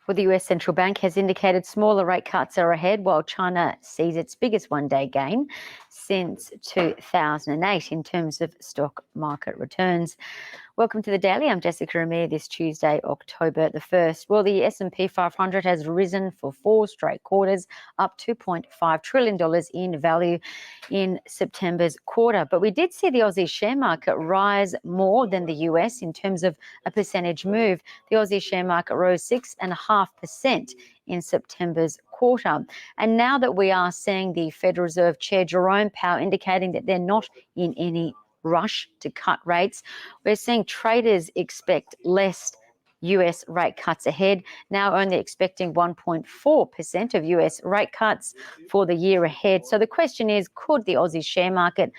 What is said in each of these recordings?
Well, the US central bank has indicated smaller rate cuts are ahead, while China sees its biggest one-day gain since 2008 in terms of stock market returns. Welcome to the Daily. I'm Jessica Amir. This Tuesday, October the 1st. Well, the S&P 500 has risen for 4 straight quarters, up $2.5 trillion in value in September's quarter. But we did see the Aussie share market rise more than the US in terms of a percentage move. The Aussie share market rose 6.5% in September's quarter. And now that we are seeing the Federal Reserve Chair Jerome Powell indicating that they're not in any rush to cut rates, we're seeing traders expect less US rate cuts ahead, now only expecting 1.4% of US rate cuts for the year ahead. So the question is, could the Aussie share market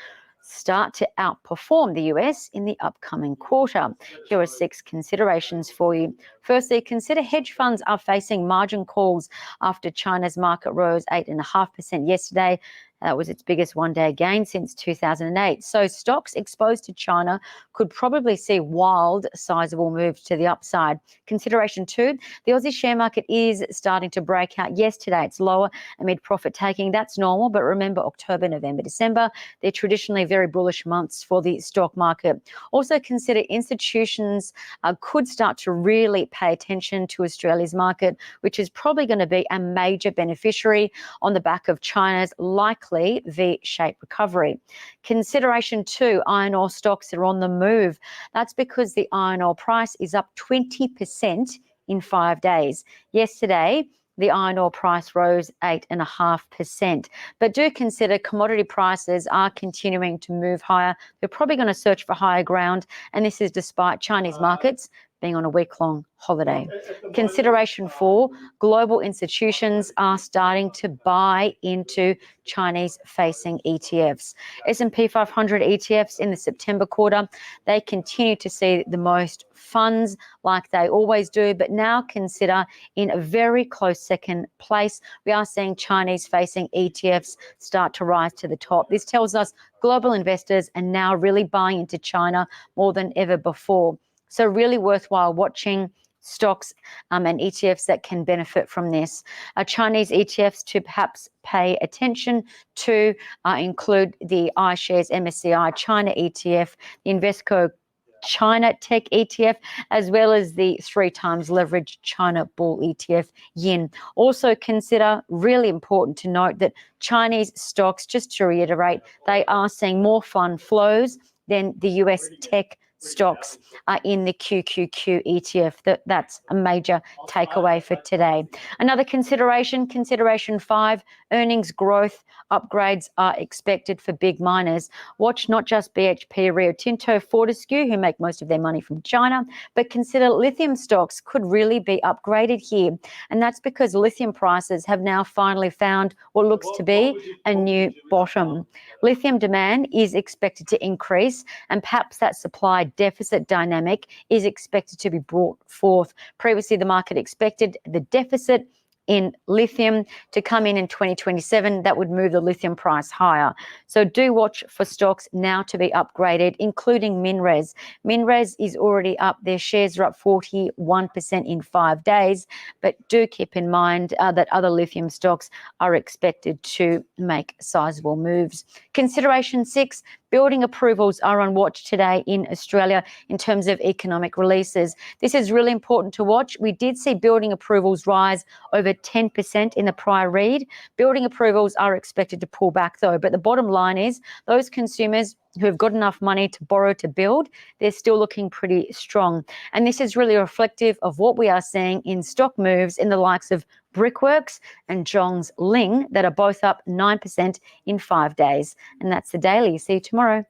start to outperform the US in the upcoming quarter? Here are 6 considerations for you. Firstly, consider hedge funds are facing margin calls after China's market rose 8.5% yesterday. That was its biggest one-day gain since 2008. So stocks exposed to China could probably see wild, sizable moves to the upside. Consideration 2, the Aussie share market is starting to break out. Yes, today it's lower amid profit taking. That's normal, but remember October, November, December, they're traditionally very bullish months for the stock market. Also consider institutions could start to really pay attention to Australia's market, which is probably going to be a major beneficiary on the back of China's likely V-shaped recovery. Consideration 2, iron ore stocks are on the move. That's because the iron ore price is up 20% in 5 days. Yesterday, the iron ore price rose 8.5%. But do consider commodity prices are continuing to move higher. They're probably going to search for higher ground, and this is despite Chinese markets being on a week-long holiday. Consideration 4, global institutions are starting to buy into Chinese-facing ETFs. S&P 500 ETFs in the September quarter, they continue to see the most funds like they always do, but now consider in a very close second place, we are seeing Chinese-facing ETFs start to rise to the top. This tells us global investors are now really buying into China more than ever before. So really worthwhile watching stocks and ETFs that can benefit from this. Chinese ETFs to perhaps pay attention to include the iShares MSCI China ETF, the Invesco China Tech ETF, as well as the 3 times leveraged China Bull ETF Yin. Also consider, really important to note, that Chinese stocks, just to reiterate, they are seeing more fund flows than the US tech stocks are in the QQQ ETF. That's a major takeaway for today. Another consideration 5, earnings growth upgrades are expected for big miners. Watch not just BHP, Rio Tinto, Fortescue, who make most of their money from China, but consider lithium stocks could really be upgraded here. And that's because lithium prices have now finally found what looks to be a new bottom. Lithium demand is expected to increase, and perhaps that supply deficit dynamic is expected to be brought forth. Previously, the market expected the deficit in lithium to come in 2027. That would move the lithium price higher. So do watch for stocks now to be upgraded, including MinRes. MinRes is already up. Their shares are up 41% in 5 days. But do keep in mind that other lithium stocks are expected to make sizable moves. Consideration 6, building approvals are on watch today in Australia in terms of economic releases. This is really important to watch. We did see building approvals rise over 10% in the prior read. Building approvals are expected to pull back though, but the bottom line is those consumers who have got enough money to borrow to build, they're still looking pretty strong. And this is really reflective of what we are seeing in stock moves in the likes of Brickworks and Zhong's Ling that are both up 9% in 5 days. And that's the Daily. See you tomorrow.